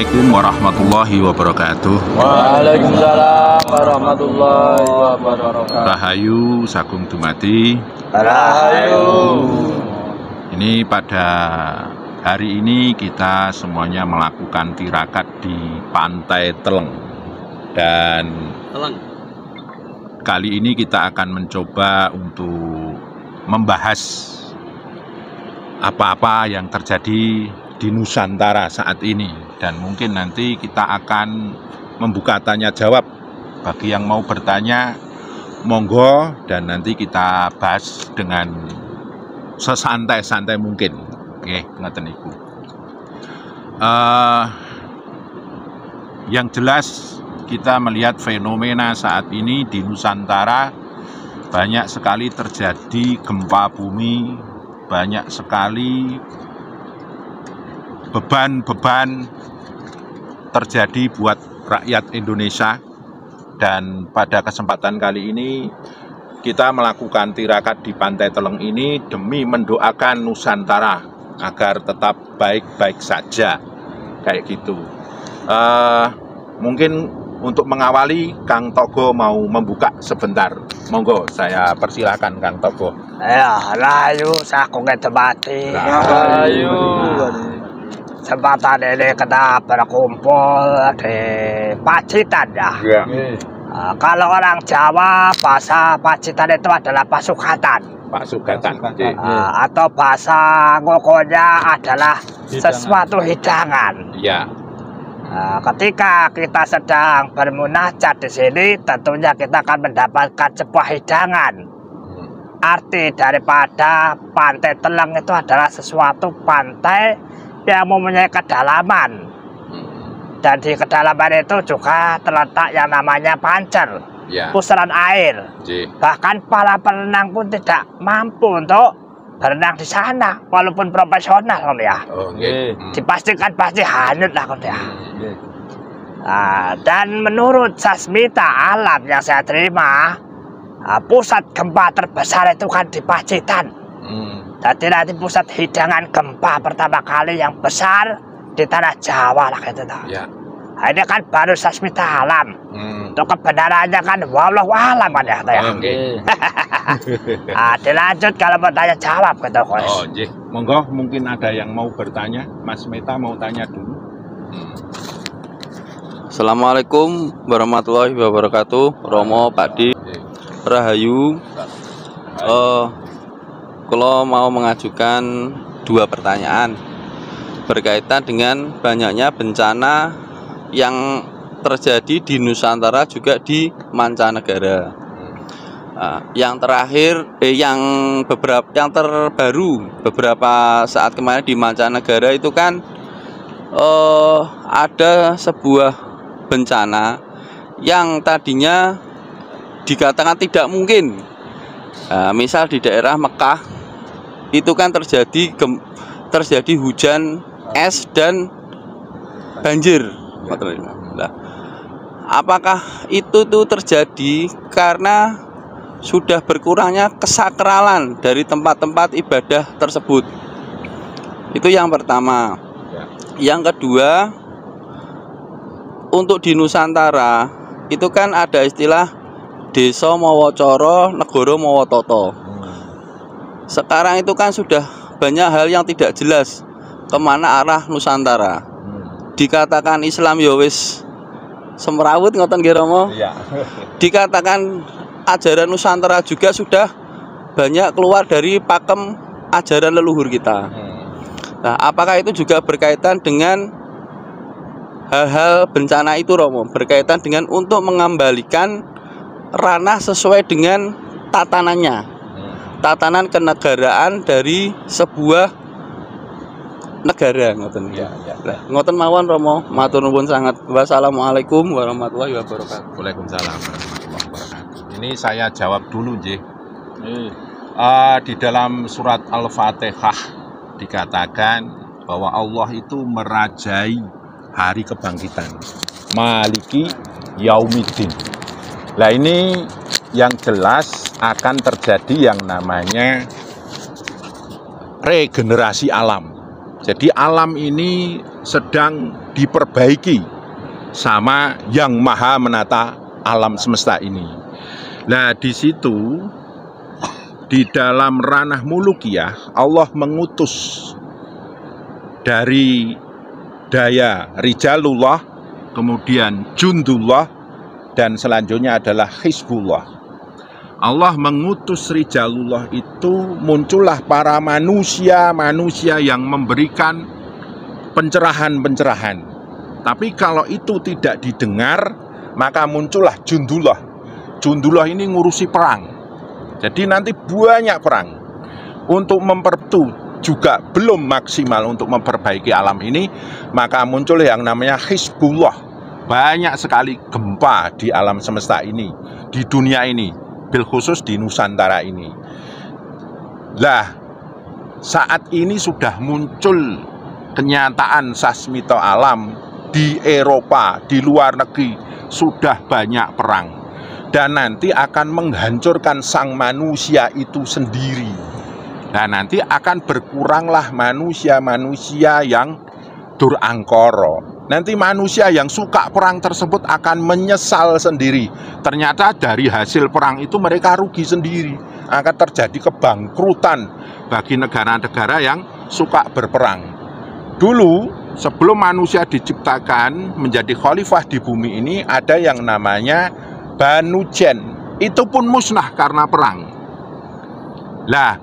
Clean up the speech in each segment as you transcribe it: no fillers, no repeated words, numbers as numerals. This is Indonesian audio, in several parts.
Assalamualaikum warahmatullahi wabarakatuh. Waalaikumsalam warahmatullahi wabarakatuh. Rahayu Sagung Dumadi. Rahayu. Ini pada hari ini kita semuanya melakukan tirakat di Pantai Teleng. Dan kali ini kita akan mencoba untuk membahas apa-apa yang terjadi di Nusantara saat ini, dan mungkin nanti kita akan membuka tanya jawab. Bagi yang mau bertanya monggo, dan nanti kita bahas dengan sesantai-santai mungkin. Oke, ngeten iku. Yang jelas kita melihat fenomena saat ini di Nusantara, banyak sekali terjadi gempa bumi, banyak sekali beban-beban terjadi buat rakyat Indonesia. Dan pada kesempatan kali ini kita melakukan tirakat di Pantai Teleng ini demi mendoakan Nusantara agar tetap baik-baik saja, kayak gitu. Mungkin untuk mengawali, Kang Togo mau membuka sebentar. Monggo, saya persilakan Kang Togo. Ya, Rahayu Sagung Dumadi. Rahayu. Kesempatan ini kita berkumpul di Pacitan ya. Ya. Kalau orang Jawa, bahasa Pacitan itu adalah Pasugatan. Pasugatan. Atau bahasa ngokonya adalah sesuatu hidangan. Ya. Ketika kita sedang bermunajat di sini, tentunya kita akan mendapatkan sebuah hidangan. Arti daripada Pantai Teleng itu adalah sesuatu pantai yang mempunyai kedalaman, dan di kedalaman itu juga terletak yang namanya pancer, pusaran air. Bahkan para perenang pun tidak mampu untuk berenang di sana, walaupun profesional kan ya. Dipastikan pasti hanyut lah kan ya. Dan menurut sasmita alam yang saya terima, pusat gempa terbesar itu kan di Pacitan. Jadi nanti pusat hidangan gempa pertama kali yang besar di tanah Jawa lah gitu. Ya. Ini kan baru sasmita alam. Untuk kebenarannya kan wallahu alam kan ya. Dilanjut kalau mau tanya jawab gitu. Oh, jih. Monggo, mungkin ada yang mau bertanya. Mas Meta mau tanya dulu. Assalamualaikum warahmatullahi wabarakatuh. Romo Pakdi Rahayu. Kalau mau mengajukan dua pertanyaan berkaitan dengan banyaknya bencana yang terjadi di Nusantara juga di mancanegara. Yang terakhir, yang terbaru beberapa saat kemarin di mancanegara itu kan ada sebuah bencana yang tadinya dikatakan tidak mungkin. Misal di daerah Mekah itu kan terjadi hujan es dan banjir. Nah, apakah itu tuh terjadi karena sudah berkurangnya kesakralan dari tempat-tempat ibadah tersebut? Itu yang pertama. Yang kedua, untuk di Nusantara itu kan ada istilah Desa Mawacoro, Negoro Mawatoto. Sekarang itu kan sudah banyak hal yang tidak jelas kemana arah Nusantara. Dikatakan Islam ya wis semrawut ngoten nggih Romo. Dikatakan ajaran Nusantara juga sudah banyak keluar dari pakem ajaran leluhur kita. Nah, apakah itu juga berkaitan dengan hal-hal bencana itu Romo? Berkaitan dengan untuk mengembalikan ranah sesuai dengan tatanannya, tatanan kenegaraan dari sebuah negara, ngoten. Ngoten mawon Romo, matur nuwun sangat. Wassalamualaikum warahmatullahi wabarakatuh. Waalaikumsalam warahmatullahi wabarakatuh. Ini saya jawab dulu, Jih. Di dalam surat Al-Fatihah dikatakan bahwa Allah itu merajai hari kebangkitan, Maliki Yaumiddin. Nah, ini yang jelas akan terjadi yang namanya regenerasi alam. Jadi alam ini sedang diperbaiki sama yang maha menata alam semesta ini. Nah, di situ di dalam ranah mulukiyah Allah mengutus dari daya rijalullah, kemudian jundullah, dan selanjutnya adalah hizbullah. Allah mengutus rijalullah itu muncullah para manusia yang memberikan pencerahan-pencerahan. Tapi kalau itu tidak didengar, maka muncullah jundullah. Jundullah ini ngurusi perang. Jadi nanti banyak perang. Untuk mempertu juga belum maksimal untuk memperbaiki alam ini, maka muncul yang namanya hizbullah. Banyak sekali gempa di alam semesta ini, di dunia ini, bil khusus di Nusantara ini. Lah, saat ini sudah muncul kenyataan sasmito alam di Eropa, di luar negeri, sudah banyak perang. Dan nanti akan menghancurkan sang manusia itu sendiri. Nah, nanti akan berkuranglah manusia-manusia yang durangkoro. Nanti manusia yang suka perang tersebut akan menyesal sendiri. Ternyata dari hasil perang itu mereka rugi sendiri. Akan terjadi kebangkrutan bagi negara-negara yang suka berperang. Dulu, sebelum manusia diciptakan menjadi khalifah di bumi ini, ada yang namanya Banu Jen. Itu pun musnah karena perang. Lah,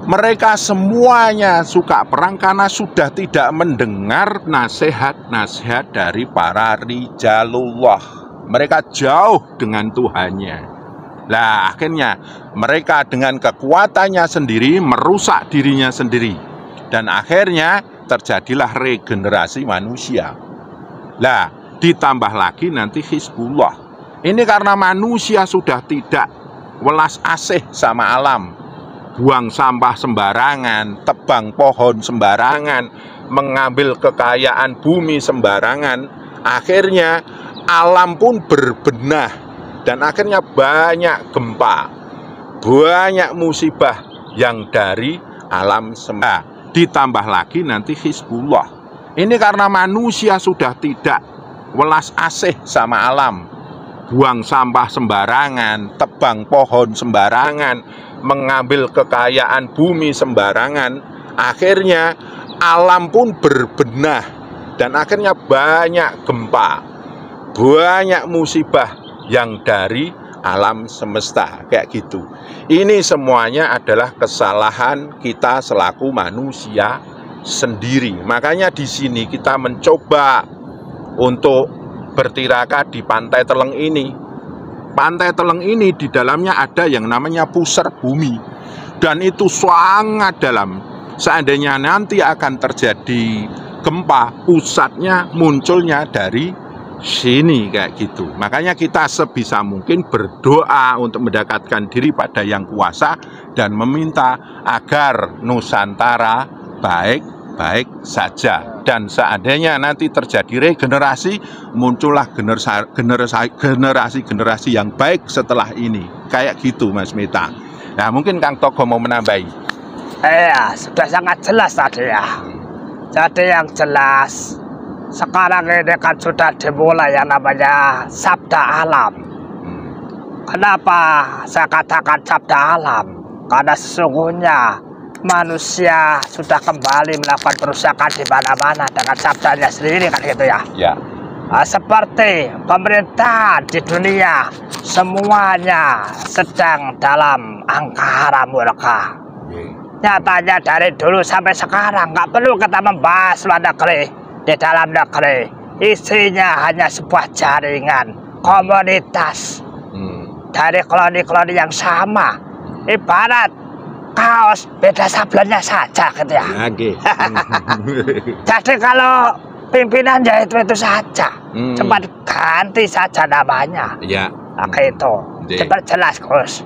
mereka semuanya suka perang karena sudah tidak mendengar nasihat-nasihat dari para rijalullah. Mereka jauh dengan Tuhannya. Lah, akhirnya mereka dengan kekuatannya sendiri merusak dirinya sendiri. Dan akhirnya terjadilah regenerasi manusia. Lah, ditambah lagi nanti hizbullah. Ini karena manusia sudah tidak welas asih sama alam. Buang sampah sembarangan, tebang pohon sembarangan, mengambil kekayaan bumi sembarangan. Akhirnya alam pun berbenah dan akhirnya banyak gempa, banyak musibah yang dari alam semesta. Ditambah lagi nanti hizbullah. Ini karena manusia sudah tidak welas asih sama alam. Buang sampah sembarangan, tebang pohon sembarangan, mengambil kekayaan bumi sembarangan. Akhirnya alam pun berbenah dan akhirnya banyak gempa, banyak musibah yang dari alam semesta, kayak gitu. Ini semuanya adalah kesalahan kita selaku manusia sendiri. Makanya di sini kita mencoba untuk bertirakat di Pantai Teleng ini. Pantai Teleng ini di dalamnya ada yang namanya pusar bumi. Dan itu sangat dalam. Seandainya nanti akan terjadi gempa, pusatnya munculnya dari sini kayak gitu. Makanya kita sebisa mungkin berdoa untuk mendekatkan diri pada yang kuasa dan meminta agar Nusantara baik-baik saja. Dan seandainya nanti terjadi regenerasi, muncullah generasi yang baik setelah ini. Kayak gitu Mas Meta. Nah, mungkin Kang Togo mau menambahi. Iya, sudah sangat jelas tadi ya. Jadi yang jelas, sekarang ini kan sudah dimulai yang namanya sabda alam. Kenapa saya katakan sabda alam? Karena sesungguhnya manusia sudah kembali melakukan perusakan di mana-mana dengan sabdanya sendiri kan gitu ya. Ya. Seperti pemerintahan di dunia semuanya sedang dalam angkara murka. Nyatanya dari dulu sampai sekarang nggak perlu kita membahas luar negeri. Di dalam negeri isinya hanya sebuah jaringan komunitas dari koloni-koloni yang sama. Ibarat kaos beda sablonnya saja gitu ya. Jadi kalau pimpinan ya itu saja, cepat ganti saja namanya. Ya. Itu cepat jelas Gus.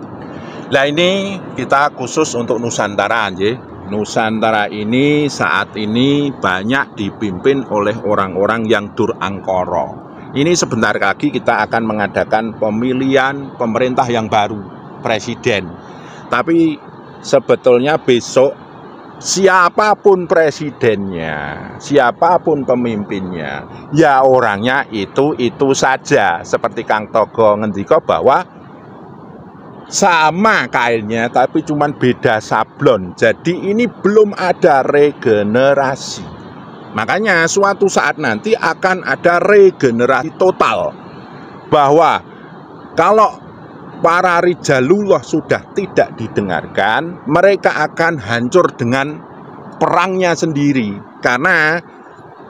Nah, ini kita khusus untuk Nusantara aja. Nusantara ini saat ini banyak dipimpin oleh orang-orang yang durangkoro. Ini sebentar lagi kita akan mengadakan pemilihan pemerintah yang baru, presiden. Tapi sebetulnya besok siapapun presidennya, siapapun pemimpinnya, ya orangnya itu saja. Seperti Kang Togo ngendika bahwa sama kailnya tapi cuman beda sablon. Jadi ini belum ada regenerasi. Makanya suatu saat nanti akan ada regenerasi total. Bahwa kalau para rijalullah sudah tidak didengarkan, mereka akan hancur dengan perangnya sendiri. Karena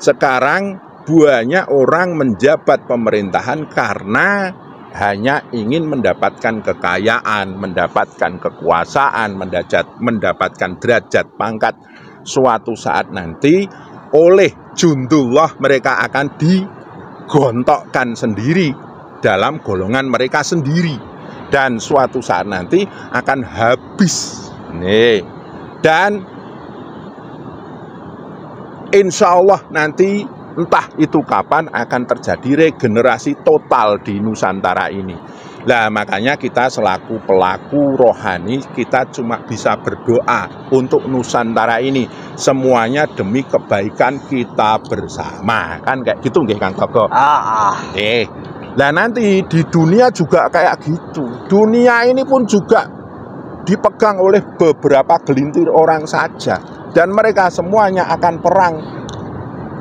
sekarang banyak orang menjabat pemerintahan karena hanya ingin mendapatkan kekayaan, mendapatkan kekuasaan, mendapatkan derajat pangkat. Suatu saat nanti oleh jundullah mereka akan digontokkan sendiri dalam golongan mereka sendiri. Dan suatu saat nanti akan habis. Nih. Dan insya Allah nanti entah itu kapan akan terjadi regenerasi total di Nusantara ini. Nah, makanya kita selaku pelaku rohani, kita cuma bisa berdoa untuk Nusantara ini. Semuanya demi kebaikan kita bersama. Kan kayak gitu nggih Kang Togo? Nah nanti di dunia juga kayak gitu. Dunia ini pun juga dipegang oleh beberapa gelintir orang saja. Dan mereka semuanya akan perang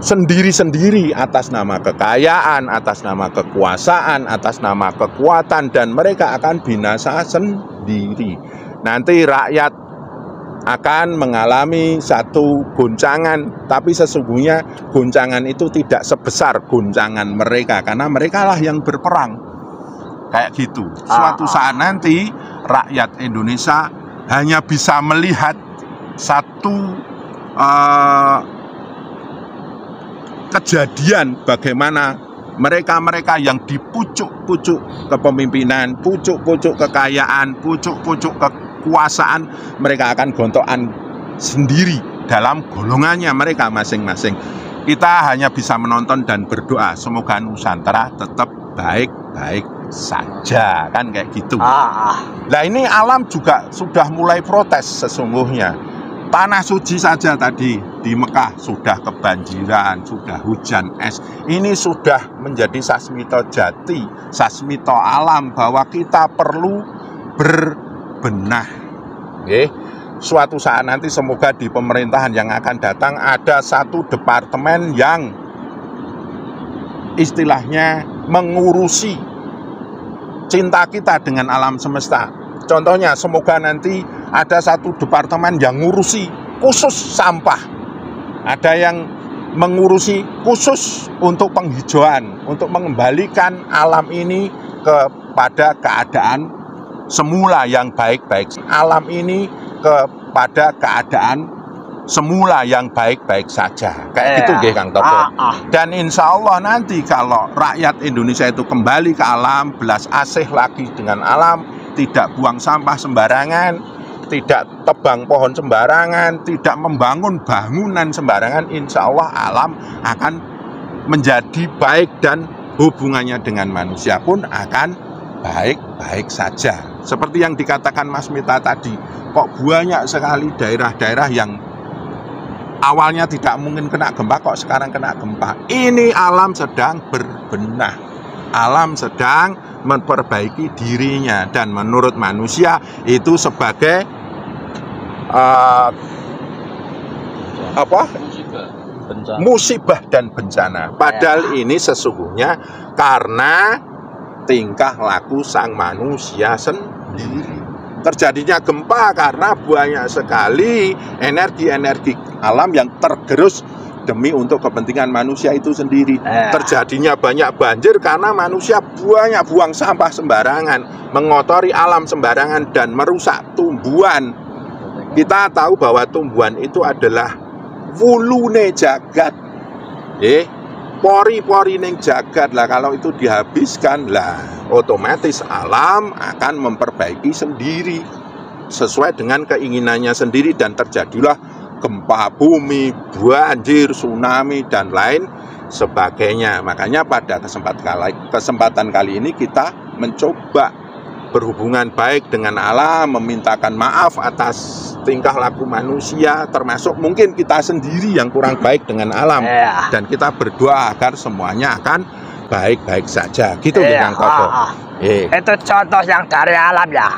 sendiri-sendiri atas nama kekayaan, atas nama kekuasaan, atas nama kekuatan. Dan mereka akan binasa sendiri. Nanti rakyat akan mengalami satu goncangan, tapi sesungguhnya goncangan itu tidak sebesar goncangan mereka, karena mereka lah yang berperang. Kayak gitu. Suatu saat nanti rakyat Indonesia hanya bisa melihat satu kejadian bagaimana mereka-mereka yang dipucuk-pucuk kepemimpinan, pucuk-pucuk kekayaan, pucuk-pucuk kekuasaan, mereka akan gontokan sendiri dalam golongannya mereka masing-masing. Kita hanya bisa menonton dan berdoa semoga Nusantara tetap baik-baik saja, kan kayak gitu. Nah ini alam juga sudah mulai protes sesungguhnya. Tanah suci saja tadi di Mekah sudah kebanjiran, sudah hujan es. Ini sudah menjadi sasmito jati, sasmito alam bahwa kita perlu berbenah. Suatu saat nanti semoga di pemerintahan yang akan datang ada satu departemen yang istilahnya mengurusi cinta kita dengan alam semesta. Contohnya semoga nanti ada satu departemen yang ngurusi khusus sampah. Ada yang mengurusi khusus untuk penghijauan, untuk mengembalikan alam ini kepada keadaan semula yang baik-baik. Alam ini kepada keadaan semula yang baik-baik saja. Kayak gitu nggih Kang Togo. Dan insya Allah nanti kalau rakyat Indonesia itu kembali ke alam, belas asih lagi dengan alam, tidak buang sampah sembarangan, tidak tebang pohon sembarangan, tidak membangun bangunan sembarangan, insya Allah alam akan menjadi baik dan hubungannya dengan manusia pun akan baik-baik saja. Seperti yang dikatakan Mas Mita tadi, kok banyak sekali daerah-daerah yang awalnya tidak mungkin kena gempa, kok sekarang kena gempa. Ini alam sedang berbenah, alam sedang memperbaiki dirinya, dan menurut manusia itu sebagai musibah dan bencana. Padahal ini sesungguhnya karena tingkah laku sang manusia sendiri. Terjadinya gempa karena banyak sekali energi-energi alam yang tergerus demi untuk kepentingan manusia itu sendiri. Terjadinya banyak banjir karena manusia banyak buang sampah sembarangan, mengotori alam sembarangan dan merusak tumbuhan. Kita tahu bahwa tumbuhan itu adalah wulune jagat. Pori-pori ning jagat lah, kalau itu dihabiskan lah otomatis alam akan memperbaiki sendiri sesuai dengan keinginannya sendiri, dan terjadilah gempa bumi, banjir, tsunami, dan lain sebagainya. Makanya pada kesempatan kali ini kita mencoba berhubungan baik dengan alam, memintakan maaf atas tingkah laku manusia, termasuk mungkin kita sendiri yang kurang baik dengan alam, dan kita berdoa agar semuanya akan baik-baik saja, gitu Kang Toto. Itu contoh yang dari alam ya.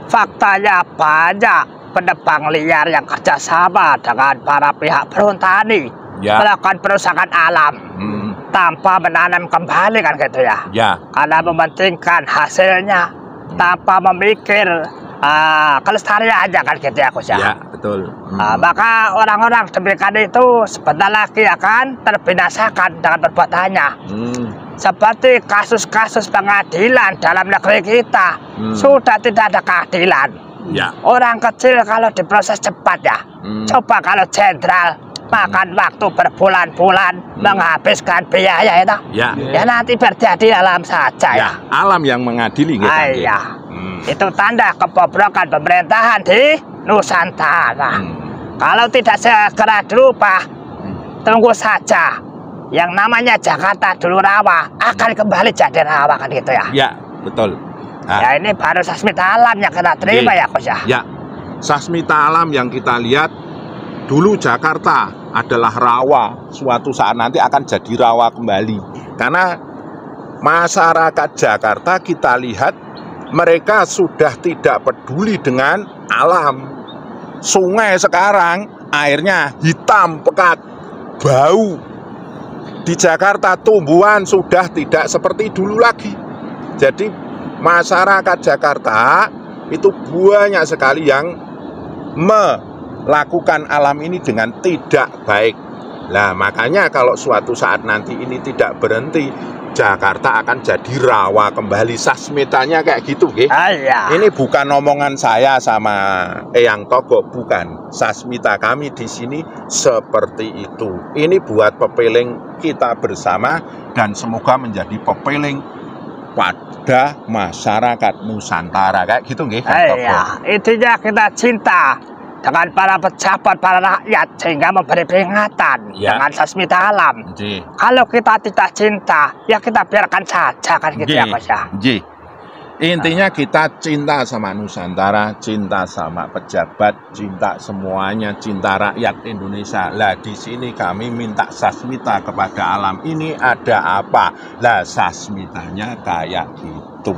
Faktanya banyak penebang liar yang kerjasama dengan para pihak perhutani melakukan perusakan alam tanpa menanam kembali kan gitu ya. Karena mementingkan hasilnya tanpa memikir kelestarian aja kan gitu ya Gus ya. Ya betul. Maka orang-orang demikian itu sebentar lagi akan terbinasakan dengan perbuatannya. Seperti kasus-kasus pengadilan dalam negeri kita sudah tidak ada keadilan. Orang kecil kalau diproses cepat ya. Coba kalau jenderal makan waktu berbulan-bulan menghabiskan biaya itu. Ya nanti terjadi alam saja ya. Alam yang mengadili gitu. Itu tanda kebobrokan pemerintahan di Nusantara. Kalau tidak segera dirubah, tunggu saja. Yang namanya Jakarta dulu rawa akan kembali jadi rawa kan gitu ya. Ya betul. Ya ini baru sasmita alam yang kita terima ya Gus ya. Ya, sasmita alam yang kita lihat dulu Jakarta adalah rawa, suatu saat nanti akan jadi rawa kembali. Karena masyarakat Jakarta kita lihat mereka sudah tidak peduli dengan alam. Sungai sekarang airnya hitam pekat, bau. Di Jakarta tumbuhan sudah tidak seperti dulu lagi. Jadi masyarakat Jakarta itu banyak sekali yang melakukan alam ini dengan tidak baik. Nah makanya kalau suatu saat nanti ini tidak berhenti, Jakarta akan jadi rawa kembali. Sasmitanya kayak gitu Ini bukan omongan saya sama Eyang Togo, bukan. Sasmita kami di sini seperti itu. Ini buat pepeling kita bersama dan semoga menjadi pepeling pada masyarakat Nusantara kayak gitu Kang Togo. Intinya kita cinta dengan para pejabat, para rakyat sehingga memberi peringatan dengan sasmita alam. Kalau kita tidak cinta, ya kita biarkan saja kan gitu ya Mas ya. Intinya kita cinta sama Nusantara, cinta sama pejabat, cinta semuanya, cinta rakyat Indonesia. Lah di sini kami minta sasmita kepada alam. Ini ada apa? Lah sasmitanya kayak gitu.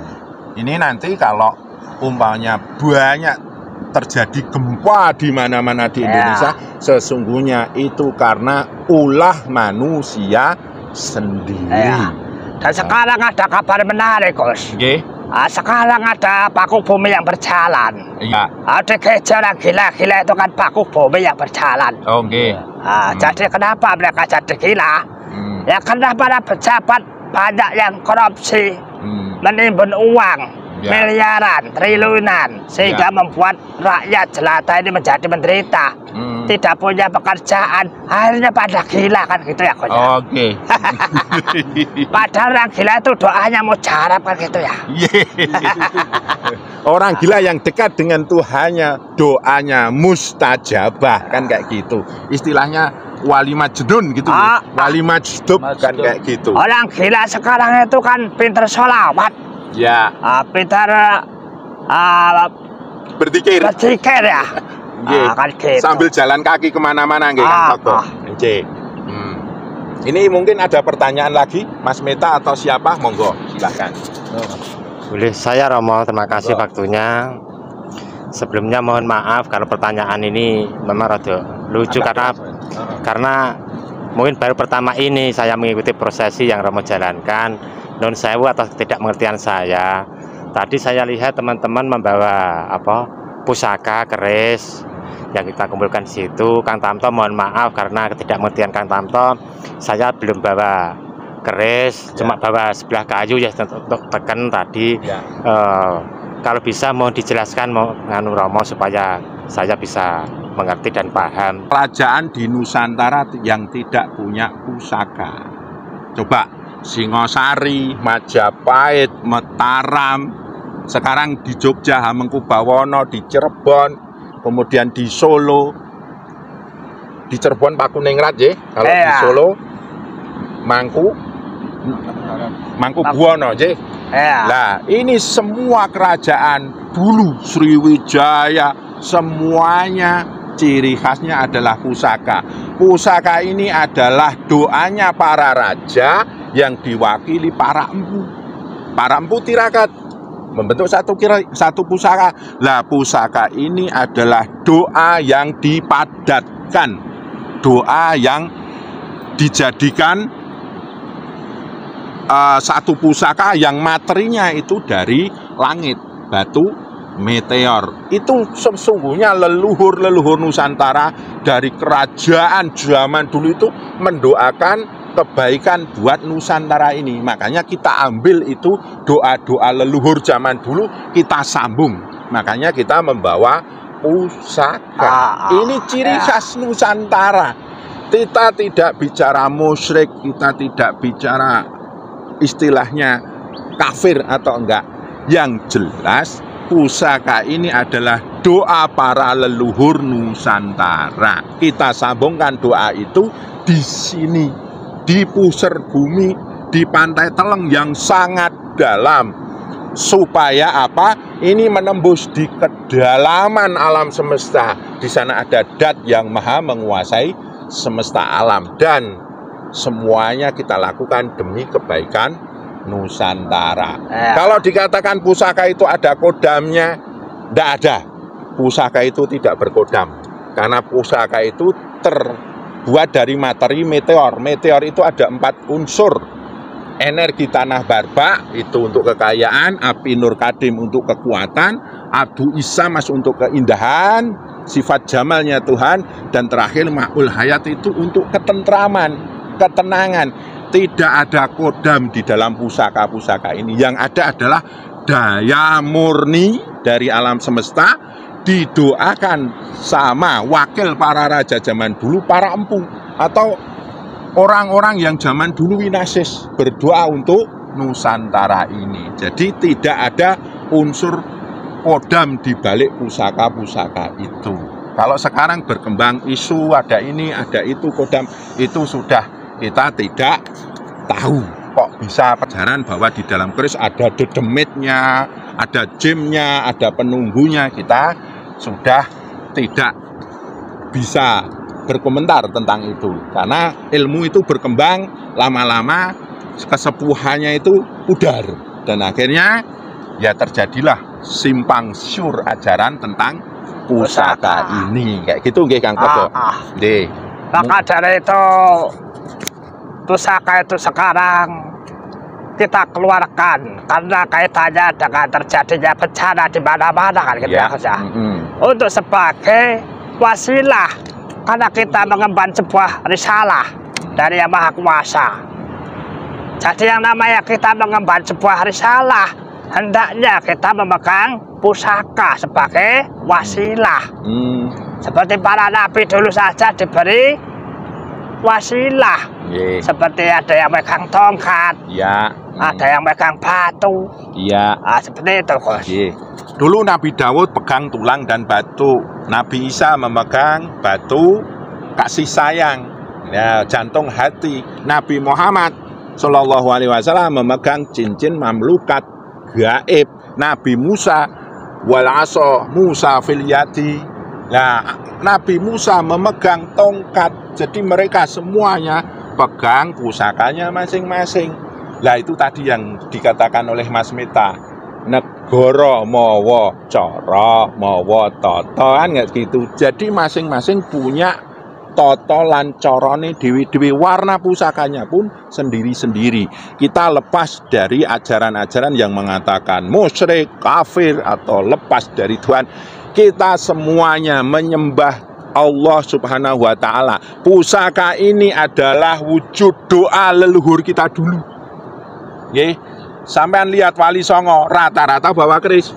Ini nanti kalau umpamanya banyak terjadi gempa di mana-mana di Indonesia, sesungguhnya itu karena ulah manusia sendiri. Dan sekarang ada kabar menarik Gus. Sekarang ada paku bumi yang berjalan. Ada kejaran gila-gila itu kan paku bumi yang berjalan. Jadi kenapa mereka jadi gila? Ya karena para pejabat banyak yang korupsi, menimbun uang miliaran, triliunan, sehingga membuat rakyat jelata ini menjadi menderita, tidak punya pekerjaan, akhirnya pada gila kan gitu ya Gus. Padahal orang gila itu doanya mujarab kan gitu ya. Orang gila yang dekat dengan Tuhannya, doanya mustajabah kan kayak gitu. Istilahnya wali majdun gitu. Wali majdub kan kayak gitu. Orang gila sekarang itu kan pinter sholawat. Pintar berzikir ya. Kan gitu. Sambil jalan kaki kemana-mana Kang Togo. Ini mungkin ada pertanyaan lagi Mas Meta atau siapa, monggo silahkan. Boleh, saya Romo, terima kasih waktunya. Sebelumnya mohon maaf kalau pertanyaan ini memang rada lucu karena mungkin baru pertama ini saya mengikuti prosesi yang Romo jalankan. Non sewu atas tidak pengertian saya. Tadi saya lihat teman-teman membawa pusaka keris yang kita kumpulkan di situ. Kang Tamto mohon maaf karena ketidakpengertian Kang Tamto, saya belum bawa keris, cuma bawa sebelah kayu ya untuk tekan tadi. Kalau bisa mohon dijelaskan nganu Romo supaya saya bisa mengerti dan paham. Kerajaan di Nusantara yang tidak punya pusaka, coba Singosari, Majapahit, Mataram, sekarang di Jogja, Hamengkubawono, di Cirebon, kemudian di Solo, di Cirebon Pakuningrat kalau di Solo Mangku, Mangkubuwono, Cik. Ya. Lah, ini semua kerajaan dulu Sriwijaya semuanya ciri khasnya adalah pusaka. Pusaka ini adalah doanya para raja yang diwakili para empu. Para empu tirakat membentuk satu pusaka. Lah, pusaka ini adalah doa yang dipadatkan, doa yang dijadikan satu pusaka yang materinya itu dari langit, batu, meteor. Itu sesungguhnya leluhur Nusantara dari kerajaan zaman dulu itu mendoakan kebaikan buat Nusantara ini. Makanya kita ambil itu doa-doa leluhur zaman dulu, kita sambung. Makanya kita membawa pusaka. Ini ciri khas Nusantara. Kita tidak bicara musyrik, kita tidak bicara istilahnya kafir atau enggak. Yang jelas pusaka ini adalah doa para leluhur Nusantara. Kita sambungkan doa itu di sini, di pusar bumi, di pantai Teleng yang sangat dalam. Supaya apa? Ini menembus di kedalaman alam semesta. Di sana ada Dat yang maha menguasai semesta alam. Dan semuanya kita lakukan demi kebaikan Nusantara. Kalau dikatakan pusaka itu ada kodamnya, tidak ada. Pusaka itu tidak berkodam. Karena pusaka itu terbuat dari materi meteor. Meteor itu ada 4 unsur. Energi tanah barbak itu untuk kekayaan, api nur kadim untuk kekuatan, abu isamas untuk keindahan, sifat jamalnya Tuhan, dan terakhir ma'ul hayat itu untuk ketentraman, ketenangan. Tidak ada kodam di dalam pusaka-pusaka ini. Yang ada adalah daya murni dari alam semesta, didoakan sama wakil para raja zaman dulu, para empu atau orang-orang yang zaman dulu winasis berdoa untuk Nusantara ini. Jadi tidak ada unsur kodam di balik pusaka-pusaka itu. Kalau sekarang berkembang isu ada ini, ada itu, kodam itu sudah kita tidak tahu. Kok bisa perjalanan bahwa di dalam keris ada dedemitnya, ada jimnya, ada penunggunya. Kita sudah tidak bisa berkomentar tentang itu. Karena ilmu itu berkembang, lama-lama kesepuhannya itu pudar. Dan akhirnya ya terjadilah simpang siur ajaran tentang pusaka ini. Kayak gitu nggih Kang Podo. Nggih. Maka dari itu pusaka itu sekarang kita keluarkan karena kaitannya dengan terjadinya bencana di mana-mana kan gitu ya. Untuk sebagai wasilah karena kita mengemban sebuah risalah dari Yang Maha Kuasa. Jadi yang namanya kita mengemban sebuah risalah, hendaknya kita memegang pusaka sebagai wasilah. Seperti para nabi dulu saja diberi wasilah. Seperti ada yang megang tongkat, ada yang megang batu, seperti itu, Bos. Dulu Nabi Daud pegang tulang dan batu, Nabi Isa memegang batu kasih sayang, ya, jantung hati. Nabi Muhammad Shallallahu Alaihi Wasallam memegang cincin mamlukat gaib. Nabi Musa wal aso Musa fil yadi. Nah, Nabi Musa memegang tongkat. Jadi mereka semuanya pegang pusakanya masing-masing. Lah itu tadi yang dikatakan oleh Mas Meta, negara mawa cara mawa tata, kan nggak gitu. Jadi masing-masing punya tata lan carane dewi-dewi, warna pusakanya pun sendiri-sendiri. Kita lepas dari ajaran-ajaran yang mengatakan musyrik, kafir atau lepas dari Tuhan. Kita semuanya menyembah Allah Subhanahu wa Ta'ala. Pusaka ini adalah wujud doa leluhur kita dulu. Nggih, sampean lihat Wali Songo rata-rata bawa keris.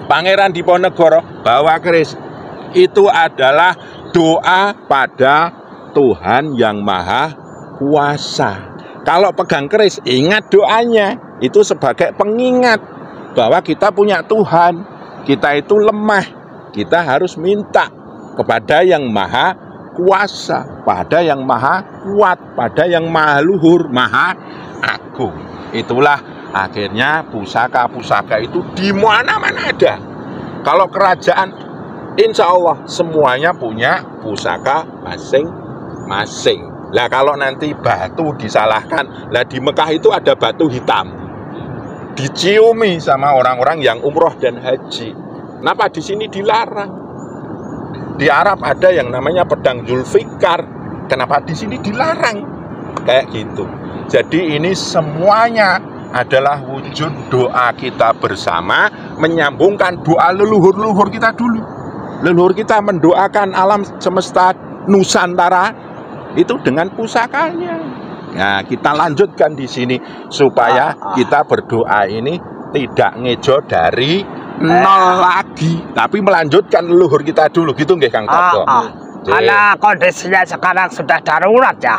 Pangeran Diponegoro bawa keris. Itu adalah doa pada Tuhan yang Maha Kuasa. Kalau pegang keris, ingat doanya. Itu sebagai pengingat bahwa kita punya Tuhan. Kita itu lemah. Kita harus minta kepada yang Maha kuasa, pada yang maha kuat, pada yang maha luhur, maha agung. Itulah akhirnya pusaka-pusaka itu di mana-mana ada. Kalau kerajaan, insya Allah semuanya punya pusaka masing-masing. Lah kalau nanti batu disalahkan, lah di Mekah itu ada batu hitam, diciumi sama orang-orang yang umroh dan haji. Kenapa di sini dilarang? Di Arab ada yang namanya pedang Zulfikar. Kenapa di sini dilarang? Kayak gitu. Jadi ini semuanya adalah wujud doa kita bersama, menyambungkan doa leluhur-leluhur kita dulu. Leluhur kita mendoakan alam semesta Nusantara itu dengan pusakanya. Nah, kita lanjutkan di sini supaya kita berdoa ini tidak ngejo dari nol lagi, tapi melanjutkan leluhur kita dulu, gitu nggih Kang Toto? Karena kondisinya sekarang sudah darurat ya.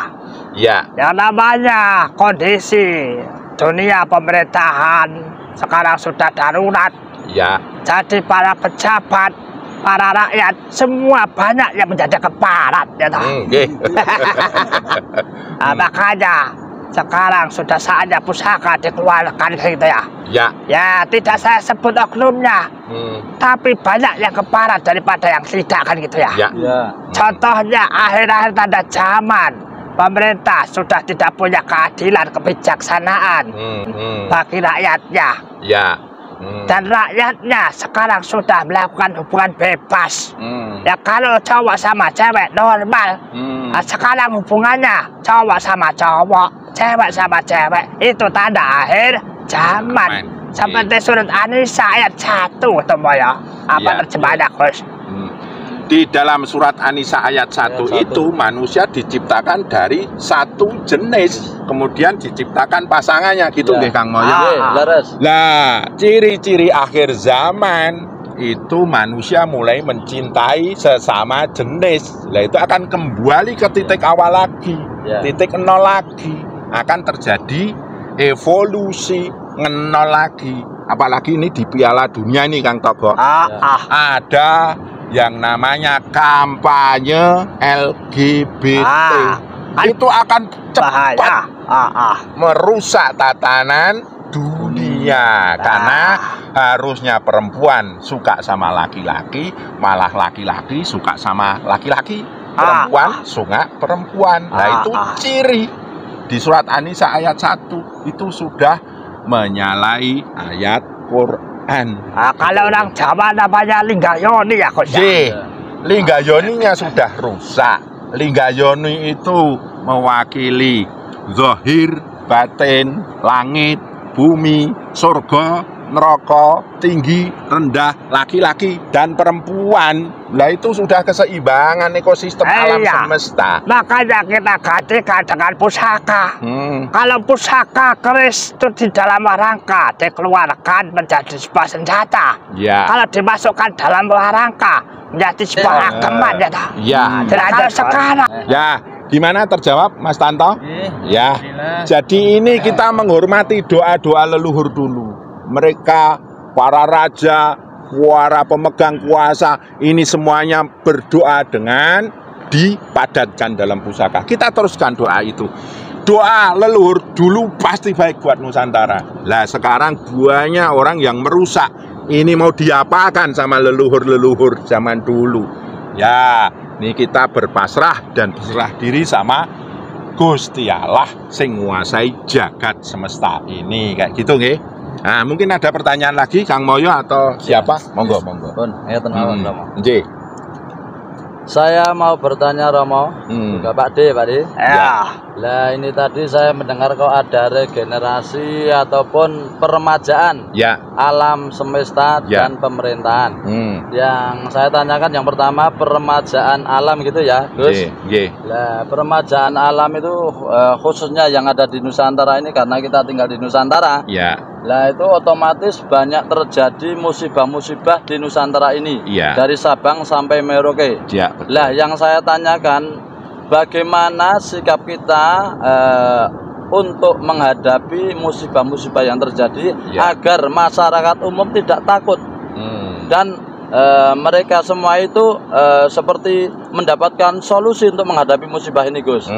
Ya. Yang namanya kondisi dunia pemerintahan sekarang sudah darurat. Ya. Jadi para pejabat, para rakyat semua banyak yang menjadi keparat ya toh. Nah, makanya sekarang sudah saatnya pusaka dikeluarkan gitu ya. Ya. Ya, tidak saya sebut oknumnya. Tapi banyak yang keparat daripada yang tidak kan gitu ya. Ya. Contohnya akhir-akhir tanda zaman, pemerintah sudah tidak punya keadilan, kebijaksanaan bagi rakyatnya. Ya. Dan rakyatnya sekarang sudah melakukan hubungan bebas. Ya kalau cowok sama cewek normal. Sekarang hubungannya cowok sama cowok, cewek sama cewek. Itu tanda akhir zaman. Seperti surat An-Nisa ayat 1 teman ya. Apa terjemahannya Gus? Di dalam surat An-Nisa ayat 1 itu manusia diciptakan dari satu jenis, kemudian diciptakan pasangannya, gitu nggih Kang Moyo. Lah, ciri-ciri akhir zaman itu manusia mulai mencintai sesama jenis. Lah itu akan kembali ke titik awal lagi, titik nol lagi. Akan terjadi evolusi nol lagi. Apalagi ini di Piala Dunia nih Kang Togo. Ada yang namanya kampanye LGBT. Itu akan cepat merusak tatanan dunia. Karena harusnya perempuan suka sama laki-laki, malah laki-laki suka sama laki-laki, perempuan suka perempuan. Nah itu ciri di surat An-Nisa ayat 1 itu sudah menyalahi ayat Quran. Kalau orang Jawa namanya Linggayoni ya Gus. Linggayoninya sudah rusak. Linggayoni itu mewakili zahir, batin, langit, bumi, surga, neraka, tinggi, rendah, laki-laki dan perempuan. Lah itu sudah keseimbangan ekosistem alam semesta. Makanya kita gantikan dengan pusaka. Kalau pusaka keris itu di dalam rangka dikeluarkan menjadi sebuah senjata. Kalau dimasukkan dalam rangka menjadi sebuah ageman ya. Tidak sekarang. Ya. Gimana terjawab Mas Tanto? Ya. Jadi ini kita menghormati doa-doa leluhur dulu. Mereka, para raja, para pemegang kuasa, ini semuanya berdoa dengan dipadatkan dalam pusaka. Kita teruskan doa itu. Doa leluhur dulu pasti baik buat Nusantara. Lah sekarang banyak orang yang merusak. Ini mau diapakan sama leluhur-leluhur zaman dulu. Ya, ini kita berpasrah dan berserah diri sama Gusti Allah sing nguasai jagat semesta ini. Kayak gitu nggih. Nah, mungkin ada pertanyaan lagi Kang Moyo atau siapa? Monggo. Nggih. Saya mau bertanya Romo, juga Pak D. Ya. Lah ini tadi saya mendengar kok ada regenerasi ataupun peremajaan alam semesta dan pemerintahan. Yang saya tanyakan yang pertama peremajaan alam gitu ya, Gus. Lah peremajaan alam itu khususnya yang ada di Nusantara ini karena kita tinggal di Nusantara. Lah itu otomatis banyak terjadi musibah-musibah di Nusantara ini dari Sabang sampai Merauke. Lah yang saya tanyakan bagaimana sikap kita untuk menghadapi musibah-musibah yang terjadi agar masyarakat umum tidak takut dan mereka semua itu seperti mendapatkan solusi untuk menghadapi musibah ini, Gus.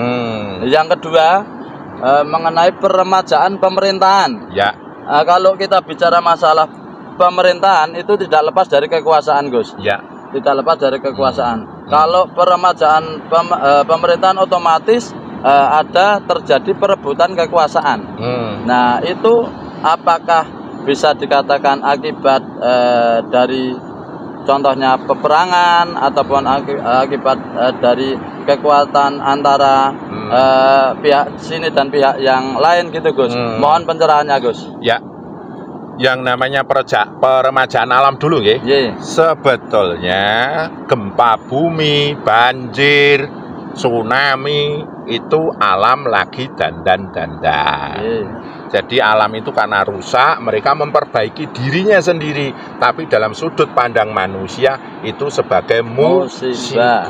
Yang kedua, mengenai peremajaan pemerintahan. Ya. Kalau kita bicara masalah pemerintahan itu tidak lepas dari kekuasaan, Gus. Ya. Tidak lepas dari kekuasaan. Kalau peremajaan pemerintahan otomatis ada terjadi perebutan kekuasaan. Nah, itu apakah bisa dikatakan akibat dari contohnya peperangan ataupun akibat dari kekuatan antara pihak sini dan pihak yang lain gitu, Gus. Mohon pencerahannya, Gus. Ya. Yang namanya peremajaan alam dulu ya. Sebetulnya gempa bumi, banjir, tsunami itu alam lagi dandan. Jadi alam itu karena rusak, mereka memperbaiki dirinya sendiri. Tapi dalam sudut pandang manusia itu sebagai musibah.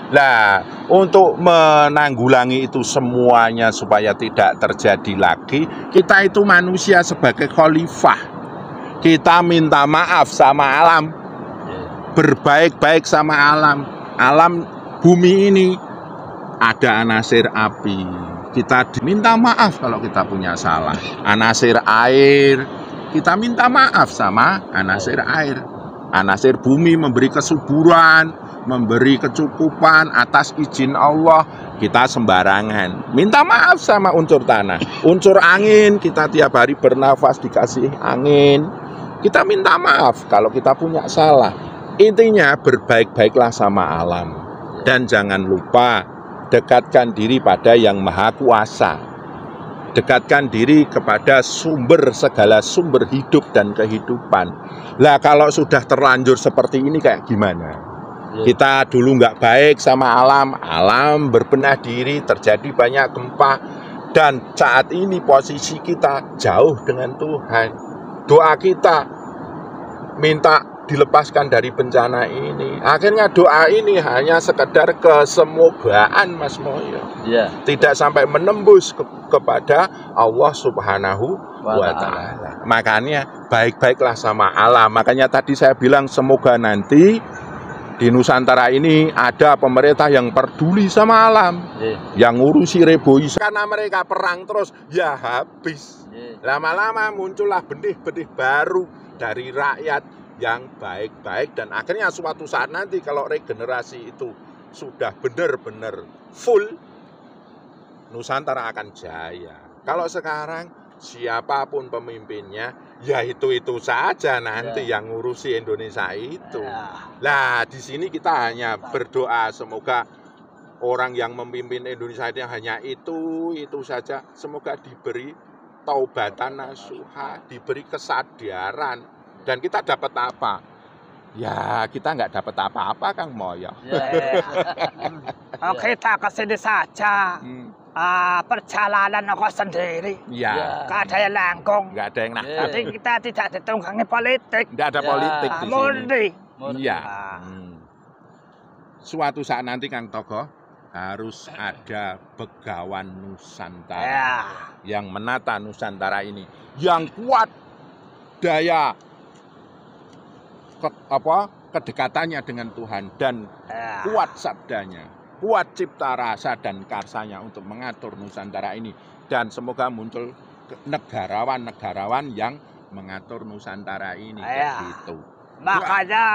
Nah, untuk menanggulangi itu semuanya supaya tidak terjadi lagi, kita itu manusia sebagai khalifah. Kita minta maaf sama alam, berbaik-baik sama alam. Alam bumi ini ada anasir api. Kita diminta maaf kalau kita punya salah. Anasir air, kita minta maaf sama anasir air. Anasir bumi memberi kesuburan, memberi kecukupan atas izin Allah. Kita sembarangan. Minta maaf sama unsur tanah. Unsur angin, kita tiap hari bernafas dikasih angin. Kita minta maaf kalau kita punya salah. Intinya berbaik-baiklah sama alam. Dan jangan lupa dekatkan diri pada yang maha kuasa. Dekatkan diri kepada segala sumber hidup dan kehidupan. Lah kalau sudah terlanjur seperti ini kayak gimana? Kita dulu nggak baik sama alam, alam berbenah diri, terjadi banyak gempa. Dan saat ini posisi kita jauh dengan Tuhan. Doa kita minta dilepaskan dari bencana ini. Akhirnya doa ini hanya sekedar kesemogaan, Mas Moyo. Tidak sampai menembus kepada Allah Subhanahu wa Ta'ala. Makanya baik-baiklah sama alam. Makanya tadi saya bilang semoga nanti di Nusantara ini ada pemerintah yang peduli sama alam, yang ngurusi reboisasi. Karena mereka perang terus, ya habis. Lama-lama muncullah benih-benih baru dari rakyat yang baik-baik, dan akhirnya suatu saat nanti kalau regenerasi itu sudah benar-benar full, Nusantara akan jaya. Kalau sekarang siapapun pemimpinnya, ya itu saja nanti yang ngurusi Indonesia itu. Lah di sini kita hanya berdoa semoga orang yang memimpin Indonesia ini hanya itu saja. Semoga diberi taubatan nasuha, diberi kesadaran. Dan kita dapat apa? Ya kita nggak dapat apa-apa, Kang Moyo. Kita kesini saja. Perjalanan kok sendiri. Nggak ada yang nanggung. Nggak ada yang nanggung. Jadi kita tidak ditunggangi politik. Nggak ada politik di sini. Murni. Iya. Suatu saat nanti Kang Togo harus ada begawan Nusantara yang menata Nusantara ini, yang kuat daya kedekatannya dengan Tuhan, dan kuat sabdanya, kuat cipta rasa dan karsanya untuk mengatur Nusantara ini. Dan semoga muncul negarawan-negarawan yang mengatur Nusantara ini. Gitu. Makanya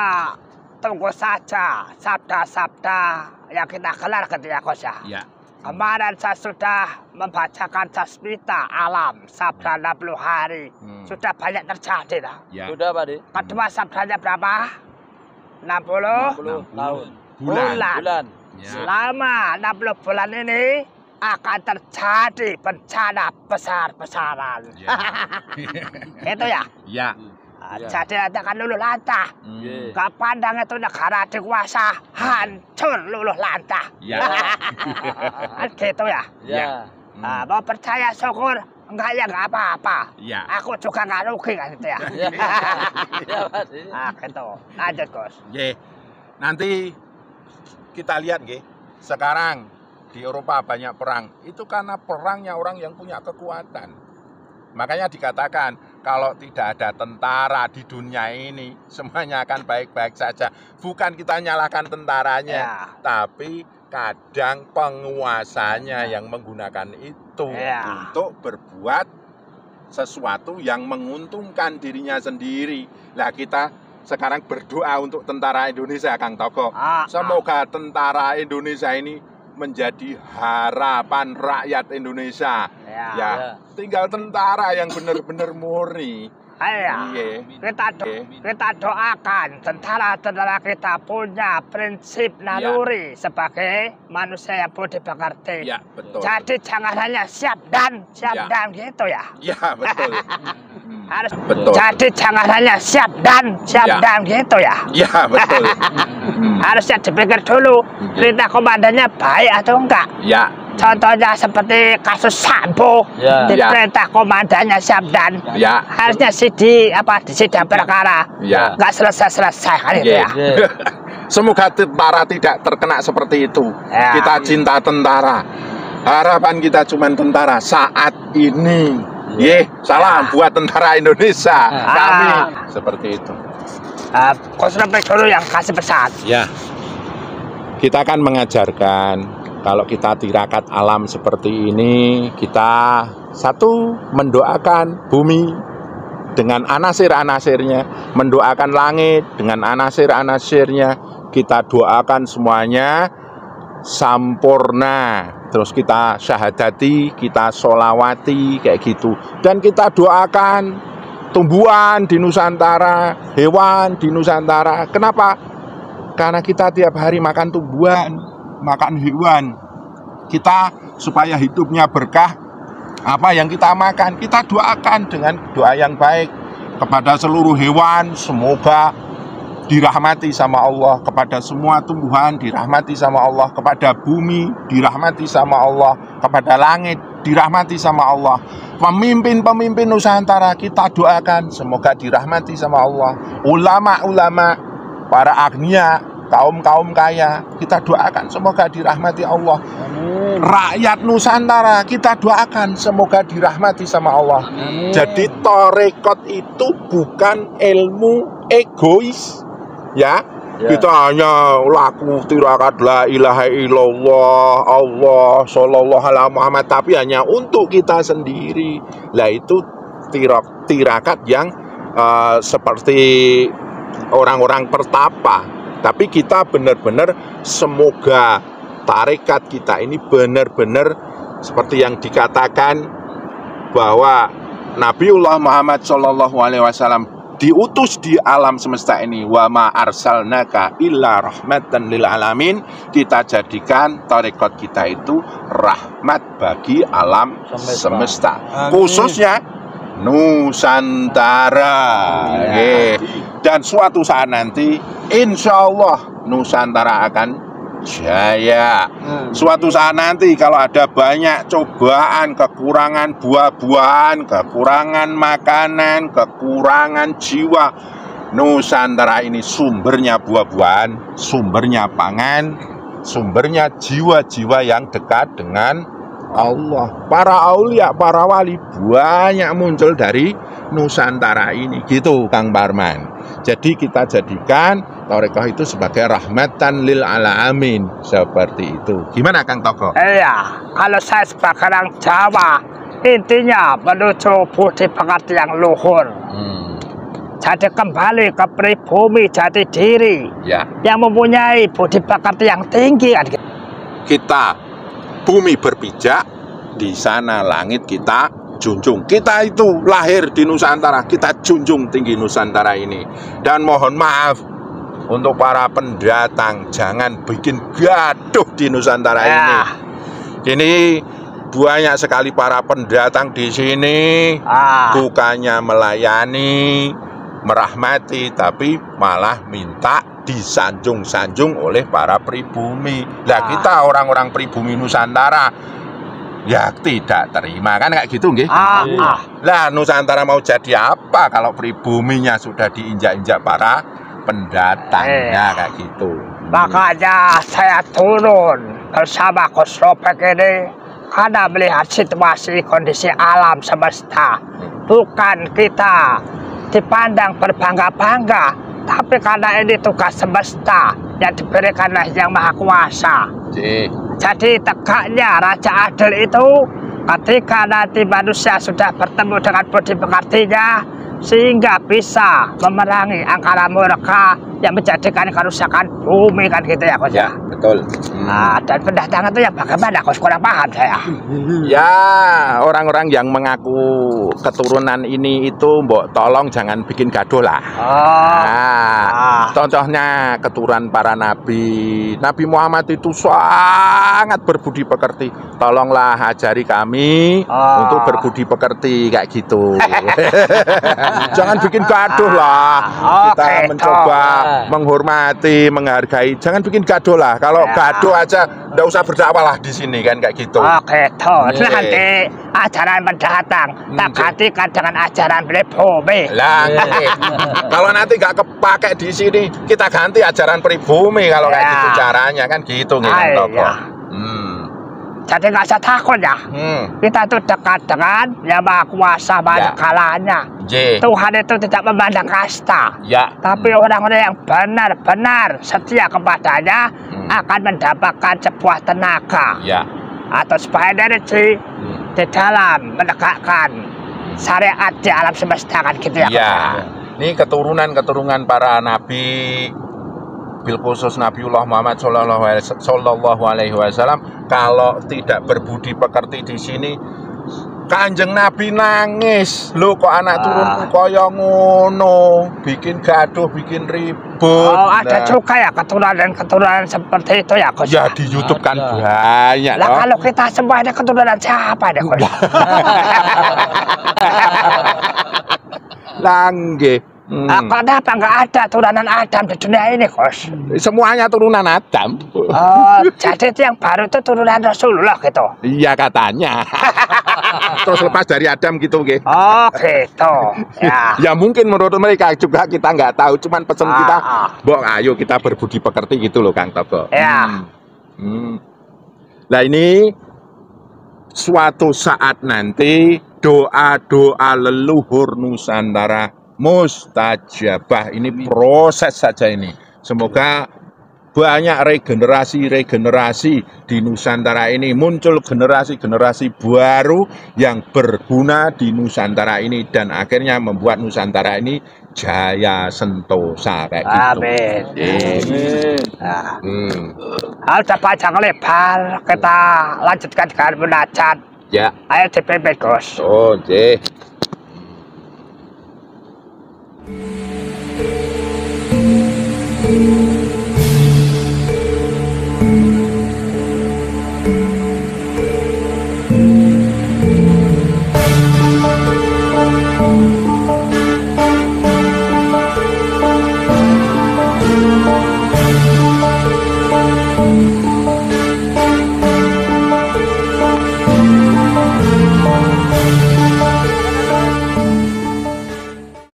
tunggu saja sabda-sabda yang kita gelar ketika Kosa. Kemarin saya sudah membacakan Jasmita Alam, sabda 60 hari. Sudah banyak terjadi. Sudah, Pak Di. Kedua sabdanya berapa? 60 tahun. Bulan. Selama 60 bulan ini akan terjadi bencana besar-besaran. Itu ya? Jadi nanti akan luluh lantah. Gak pandang itu negara dikuasa, hancur luluh lantah. Gitu ya? Mau percaya syukur, enggak ya nggak apa-apa. Aku juga nggak rugi kan gitu ya. Gitu. Lanjut, Gus. Nanti kita lihat sekarang di Eropa banyak perang. Itu karena perangnya orang yang punya kekuatan. Makanya dikatakan kalau tidak ada tentara di dunia ini, semuanya akan baik-baik saja. Bukan kita nyalahkan tentaranya, tapi kadang penguasanya yang menggunakan itu untuk berbuat sesuatu yang menguntungkan dirinya sendiri. Lah kita sekarang berdoa untuk tentara Indonesia, Kang Togo. Semoga tentara Indonesia ini menjadi harapan rakyat Indonesia. Ya, tinggal tentara yang benar-benar murni. Kita doakan tentara-tentara kita punya prinsip naluri sebagai manusia yang budi pekerti. Ya, betul. Jadi jangan hanya siap dan gitu ya. Ya, betul. Harus betul. Jadi jangan hanya siap dan gitu ya. Ya, betul. Harusnya dipikir dulu perintah komandannya baik atau enggak. Ya. Contohnya seperti kasus Sambo, diperintah komandannya Syabdan, harusnya di sidang perkara, nggak selesai kan itu ya. Semoga tentara tidak terkena seperti itu. Kita cinta tentara. Harapan kita cuma tentara saat ini. Salam buat tentara Indonesia. Kami seperti itu. Kosrepek dulu yang kasih pesan. Ya, kita akan mengajarkan. Kalau kita tirakat alam seperti ini, kita satu mendoakan bumi dengan anasir-anasirnya, mendoakan langit dengan anasir-anasirnya, kita doakan semuanya sampurna. Terus kita syahadati, kita sholawati, kayak gitu. Dan kita doakan tumbuhan di Nusantara, hewan di Nusantara. Kenapa? Karena kita tiap hari makan tumbuhan, makan hewan. Kita supaya hidupnya berkah, apa yang kita makan kita doakan dengan doa yang baik kepada seluruh hewan, semoga dirahmati sama Allah, kepada semua tumbuhan dirahmati sama Allah, kepada bumi dirahmati sama Allah, kepada langit dirahmati sama Allah. Pemimpin-pemimpin Nusantara kita doakan semoga dirahmati sama Allah. Ulama-ulama, para agnia, kaum-kaum kaya, kita doakan semoga dirahmati Allah. Rakyat Nusantara kita doakan semoga dirahmati sama Allah. Jadi tarekat itu bukan ilmu egois, ya. Kita hanya laku tirakat la ilaha illallah, Allah sallallahu alaihi Muhammad, tapi hanya untuk kita sendiri. Lah itu tirakat yang seperti orang-orang pertapa. Tapi kita benar-benar semoga tarekat kita ini benar-benar seperti yang dikatakan bahwa Nabiullah Muhammad Shallallahu Alaihi Wasallam diutus di alam semesta ini, wa ma arsalnaka illa rahmatan lil alamin. Kita jadikan tarekat kita itu rahmat bagi alam semesta. Khususnya Nusantara. Dan suatu saat nanti insya Allah Nusantara akan jaya. Suatu saat nanti kalau ada banyak cobaan, kekurangan buah-buahan, kekurangan makanan, kekurangan jiwa, Nusantara ini sumbernya buah-buahan, sumbernya pangan, sumbernya jiwa-jiwa yang dekat dengan Allah. Para aulia, para wali banyak muncul dari Nusantara ini, gitu Kang Parman. Jadi kita jadikan tarekat itu sebagai rahmatan lil alamin, seperti itu. Gimana Kang Togo? Iya, kalau saya sebagai orang Jawa, intinya menuju budi pekerti yang luhur. Jadi kembali ke pribumi jati diri, yang mempunyai budi pekerti yang tinggi. Kita bumi berpijak, di sana langit kita junjung. Kita itu lahir di Nusantara, kita junjung tinggi Nusantara ini. Dan mohon maaf untuk para pendatang, jangan bikin gaduh di Nusantara ini. Ini banyak sekali para pendatang di sini, bukannya melayani, merahmati, tapi malah minta disanjung-sanjung oleh para pribumi. Nah, kita orang-orang pribumi Nusantara ya tidak terima, kan kayak gitu nggih. Lah Nusantara mau jadi apa kalau pribuminya sudah diinjak-injak para pendatangnya, kayak gitu. Makanya saya turun bersama Kosropek ini karena melihat situasi kondisi alam semesta bukan kita dipandang berbangga-bangga, tapi karena ini tugas semesta yang diberikan oleh Yang Maha Kuasa. Jadi tegaknya Raja Adil itu ketika nanti manusia sudah bertemu dengan budi pekertinya, sehingga bisa memerangi angkara murka yang menjadikan kerusakan bumi, kan gitu ya, Coach? Ya, betul. Nah, dan pendatangan itu yang bagaimana, Coach? Kurang paham saya. Ya, orang-orang yang mengaku keturunan ini itu mbok tolong jangan bikin gaduh lah. Contohnya keturunan para nabi. Nabi Muhammad itu sangat berbudi pekerti. Tolonglah ajari kami untuk berbudi pekerti kayak gitu. Jangan bikin gaduh lah. Kita mencoba menghormati, menghargai. Jangan bikin gaduh lah. Kalau gaduh aja nggak usah berdakwah lah di sini kan kayak gitu. Nanti ajaran mendatang tak gantikan dengan ajaran pribumi. Lah, kalau nanti nggak kepake di sini, kita ganti ajaran pribumi kalau kayak gitu caranya kan gitu nih Toko. Jadi nggak usah takut ya. Kita itu dekat dengan Yang Maha Kuasa banyak kalanya. Tuhan itu tidak memandang kasta. Tapi orang-orang yang benar-benar setia kepadanya akan mendapatkan sebuah tenaga atau sebuah energi di dalam menegakkan syariat di alam semesta, kan gitu ya. Ini keturunan para nabi, bil khusus Nabiullah Muhammad Sallallahu Alaihi Wasallam, kalau tidak berbudi pekerti di sini, Kanjeng Nabi nangis, lo kok anak turunku kaya ngono, bikin gaduh, bikin ribut. Ada juga ya keturunan seperti itu ya, Coach? Ya di YouTube kan banyak. Lah kalau kita semua ada keturunan siapa deh, Coach? Langge. Kenapa nggak ada turunan Adam di dunia ini, Coach? Semuanya turunan Adam. Jadi itu yang baru itu turunan Rasulullah gitu? Iya katanya. Terus lepas dari Adam gitu, gitu. Ya mungkin menurut mereka juga, kita nggak tahu. Cuman pesan kita, Bok, ayo kita berbudi pekerti gitu loh, Kang Toko. Nah ini suatu saat nanti doa-doa leluhur Nusantara mustajabah. Ini proses saja ini. Semoga banyak regenerasi di Nusantara ini, muncul generasi-generasi baru yang berguna di Nusantara ini, dan akhirnya membuat Nusantara ini jaya sentosa kayak gitu. Udah panjang lebar, kita lanjutkan dengan munajat. Ayo dipimpin, Gus.